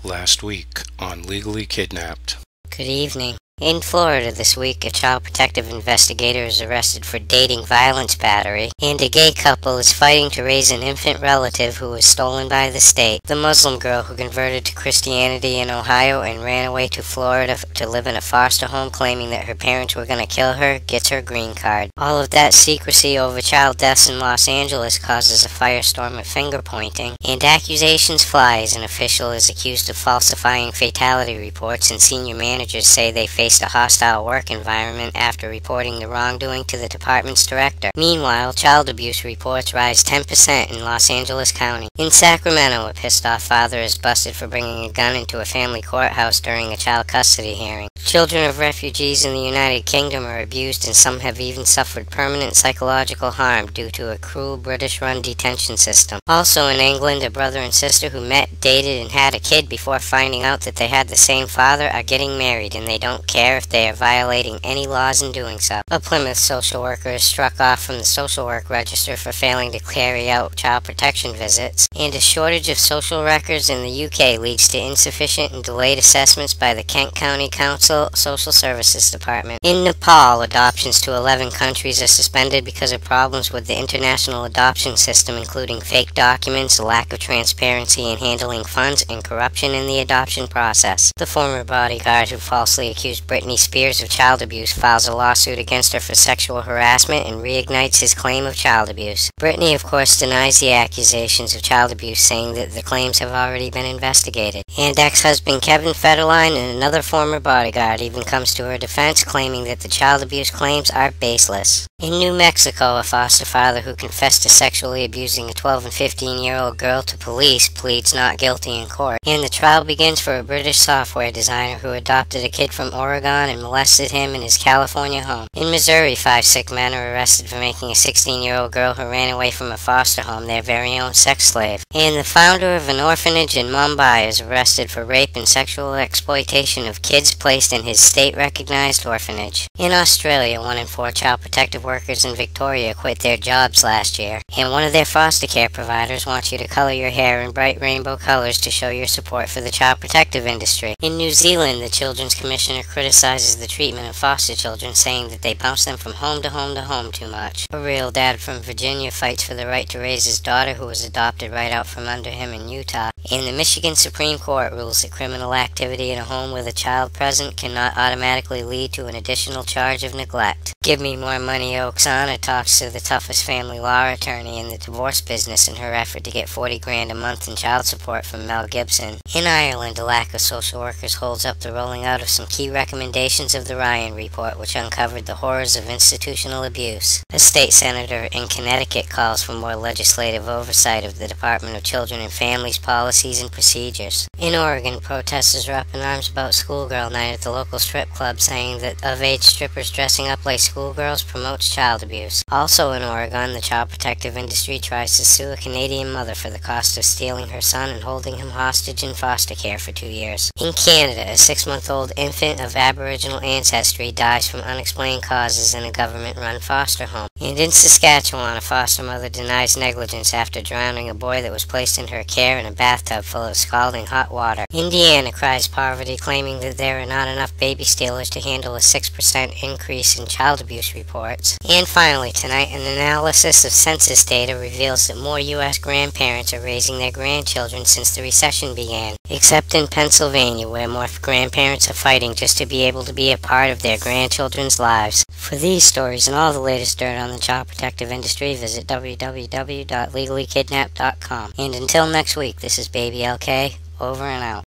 last week on Legally Kidnapped. Good evening. In Florida this week, a child protective investigator is arrested for dating violence battery, and a gay couple is fighting to raise an infant relative who was stolen by the state. The Muslim girl who converted to Christianity in Ohio and ran away to Florida to live in a foster home claiming that her parents were going to kill her gets her green card. All of that secrecy over child deaths in Los Angeles causes a firestorm of finger pointing, and accusations fly as an official is accused of falsifying fatality reports, and senior managers say they faced a hostile work environment after reporting the wrongdoing to the department's director. Meanwhile, child abuse reports rise 10% in Los Angeles County. In Sacramento, a pissed-off father is busted for bringing a gun into a family courthouse during a child custody hearing. Children of refugees in the United Kingdom are abused, and some have even suffered permanent psychological harm due to a cruel British-run detention system. Also in England, a brother and sister who met, dated, and had a kid before finding out that they had the same father are getting married, and they don't care if they are violating any laws in doing so. A Plymouth social worker is struck off from the social work register for failing to carry out child protection visits, and a shortage of social workers in the UK leads to insufficient and delayed assessments by the Kent County Council Social Services Department. In Nepal, adoptions to 11 countries are suspended because of problems with the international adoption system, including fake documents, lack of transparency in handling funds, and corruption in the adoption process. The former bodyguard who falsely accused Britney Spears of child abuse files a lawsuit against her for sexual harassment and reignites his claim of child abuse. Britney, of course, denies the accusations of child abuse, saying that the claims have already been investigated. And ex-husband Kevin Federline and another former bodyguard even comes to her defense, claiming that the child abuse claims are baseless. In New Mexico, a foster father who confessed to sexually abusing a 12 and 15-year-old girl to police pleads not guilty in court, and the trial begins for a British software designer who adopted a kid from Oregon and molested him in his California home. In Missouri, 5 sick men are arrested for making a 16-year-old girl who ran away from a foster home their very own sex slave. And the founder of an orphanage in Mumbai is arrested for rape and sexual exploitation of kids placed in his state-recognized orphanage. In Australia, 1 in 4 child protective workers in Victoria quit their jobs last year, and one of their foster care providers wants you to color your hair in bright rainbow colors to show your support for the child protective industry. In New Zealand, the Children's Commissioner criticizes the treatment of foster children, saying that they bounce them from home to home to home too much. A real dad from Virginia fights for the right to raise his daughter who was adopted right out from under him in Utah. And the Michigan Supreme Court rules that criminal activity in a home with a child present cannot automatically lead to an additional charge of neglect. Give Me More Money Oksana talks to the toughest family law attorney in the divorce business in her effort to get $40,000 a month in child support from Mel Gibson. In Ireland, a lack of social workers holds up the rolling out of some key recommendations of the Ryan Report, which uncovered the horrors of institutional abuse. A state senator in Connecticut calls for more legislative oversight of the Department of Children and Families policies and procedures. In Oregon, protesters are up in arms about schoolgirl night at the local strip club, saying that of-age strippers dressing up like schoolgirls promotes child abuse. Also in Oregon, the child protective industry tries to sue a Canadian mother for the cost of stealing her son and holding him hostage in foster care for 2 years. In Canada, a 6-month-old infant of Aboriginal ancestry dies from unexplained causes in a government-run foster home. And in Saskatchewan, a foster mother denies negligence after drowning a boy that was placed in her care in a bathtub full of scalding hot water. Indiana cries poverty, claiming that there are not enough baby stealers to handle a 6% increase in child abuse reports. And finally, tonight, an analysis of census data reveals that more U.S. grandparents are raising their grandchildren since the recession began, except in Pennsylvania, where more grandparents are fighting just to be able to be a part of their grandchildren's lives. For these stories and all the latest dirt on the child protective industry, visit www.legallykidnapped.com. And until next week, this is Baby LK, over and out.